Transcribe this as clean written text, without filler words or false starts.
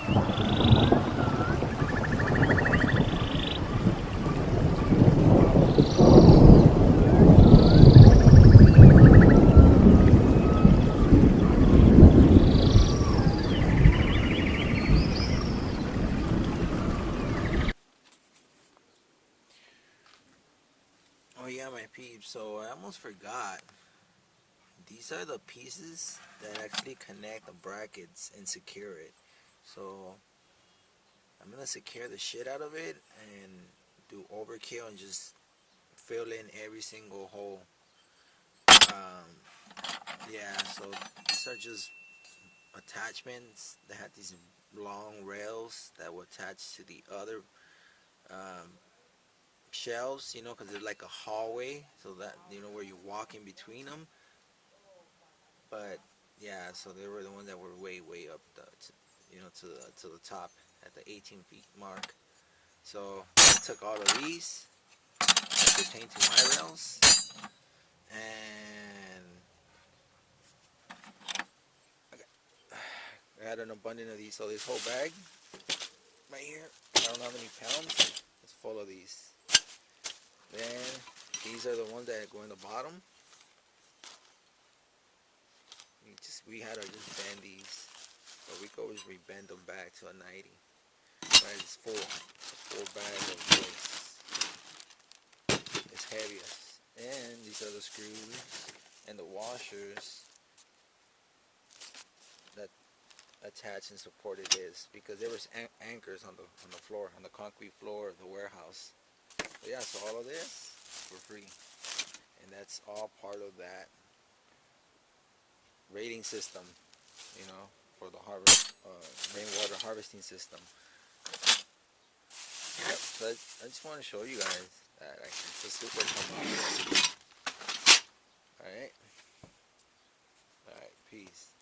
Oh yeah, my peeps. So I almost forgot. These are the pieces that actually connect the brackets and secure it. So I'm gonna secure the shit out of it and do overkill and just fill in every single hole. Yeah. So these are just attachments that had these long rails that were attached to the other um, shelves. Because they're like a hallway, so that where you walk in between them. But yeah, so they were the ones that were way up to the top at the 18 feet mark. So I took all of these that pertain to my rails, and I had an abundance of these. So this whole bag right here, I don't know how many pounds, it's full of these. Then these are the ones that go in the bottom. We had to just bend these, but we could always rebend them back to a 90. But it's full, a full bag of this. It's heaviest. And these are the screws and the washers that attach and supported this, because there was anchors on the floor, on the concrete floor of the warehouse. But yeah, so all of this for free, and that's all part of that rating system, for the rainwater harvesting system. Yep. So I just want to show you guys that it's a super commodity. All right. All right. Peace.